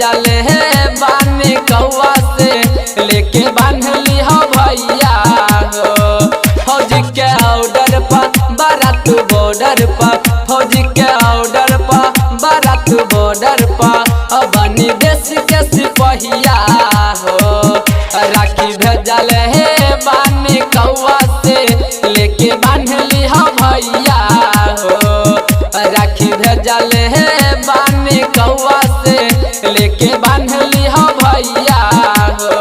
भेजल है बानी कौआ से लेके बांधली हो भैया हो। फौजी के ऑर्डर पर बारात बॉर्डर पर, फौजी के ऑर्डर पर बारात बॉर्डर पर बनी देश के सिपहिया हो। राखी भेजल है बानी कौआ से लेके बांधली हो भैया हो। राखी भेजल है बानी कौआ से लेके बांधली हो भैया हो।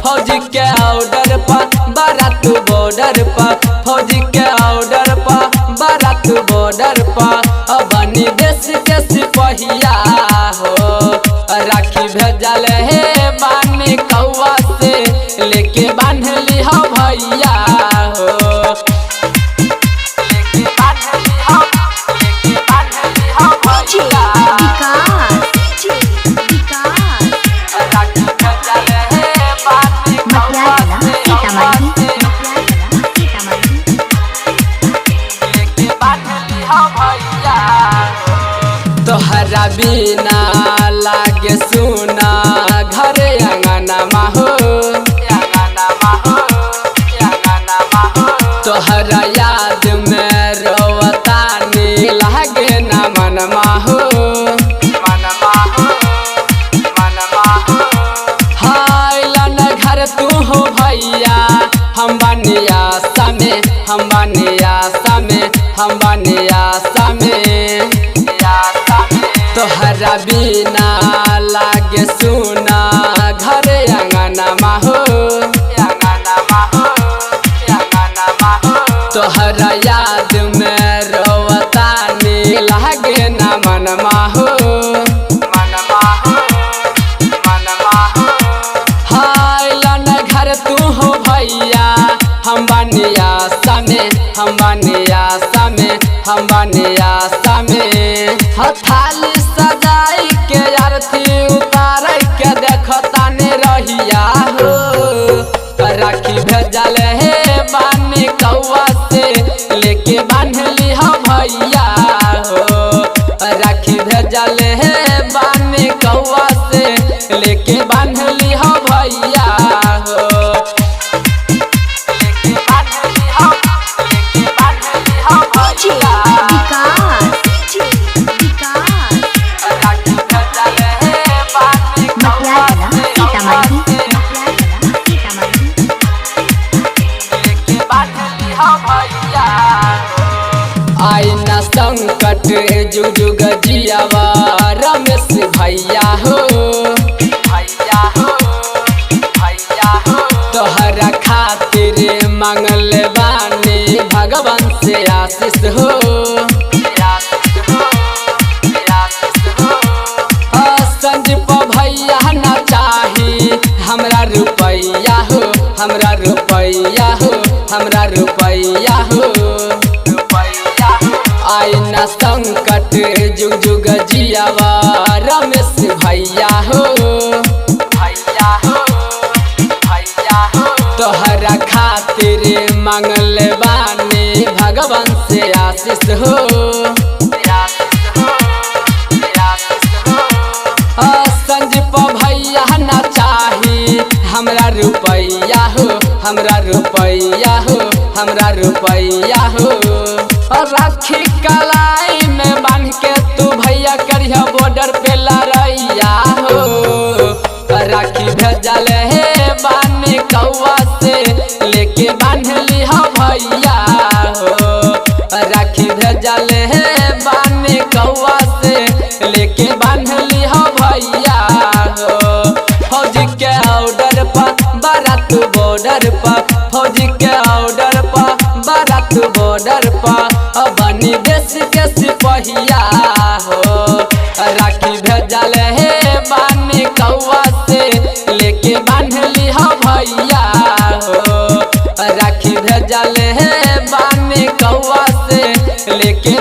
फौजी के ऑर्डर पर बारात बॉर्डर पर, फौजी के ऑर्डर पर बारात बॉर्डर पर बनी देश के सिपहिया हो। राखी भेजल है बानी कौआ से लेके बांधली हो भैया हो। लेके बांधली हो, लेके बांधली हो भैया। राखी भेजल है बानी कौआ से लेके बांधली हो भैया। तोहरा बिना लागे सुना घर अंगना हो, तोहरा याद में रोवतानी लागे ना मनमा हो। हाय लन घर तू हो भैया, हम बनिया समे, हम बनिया समे, हम बनिया समे। तोहरा बिना लागे सुना घर अंगना हो, तोहरा याद में रोवतानी लागे ना मनमा हो। हाय लन घर तू हो भैया, हम बनिया समे, हम बनिया समे, हम बनिया समे। थाली सजाई के आरती उतार के देखतानी रहिया हो। राखी भेजल है बानी कौआ से लेके बांधली हो भैया हो। राखी भेजल है बानी कौआ से लेके बांधली हो भैया हो। लेके बांधली हो, लेके बांधली हो भैया। राखी भेजल है बानी कौआ से लेके बांधली हो भैया। आई न संकट जुग जुग जियावा रमेश भैया हो, भैया हो, भैया हो। तोहरा खातिर मंगल बानी भगवान से आशीष हो, आशीष हो, आशीष हो। संजीव भैया ना चाही हमरा रुपैया हो, हमरा रुपैया हो, हमरा रुपैया हो, रुपैया हो। आई न संकट जुग जुग जियावा रमेश भैया हो, भैया हो, भैया हो। तोहरा खातिर मंगल बानी भगवान से आशीष हो, आशीष हो, आशीष हो। संजीव भैया ना चाही हमरा रुपैया हो, हमरा रुपैया हो, हमरा रुपैया हो। राखी कलाई में बांध के तू भैया करिया बॉर्डर पे लड़ैया हो। राखी भेजल है बानी कौआ से लेके बांधली हो भैया हो। राखी भेजल है बानी कौआ से लेके बांधली हो भैया हो। फौजी के ऑर्डर पर बारात बॉर्डर पर, फौजी के ऑर्डर पर बारात बॉर्डर पर बनी देश के सिपहिया हो। राखी भेजल है बानी कौआ से लेके बांधली हो भैया हो। राखी भेजल है बानी कौआ से लेके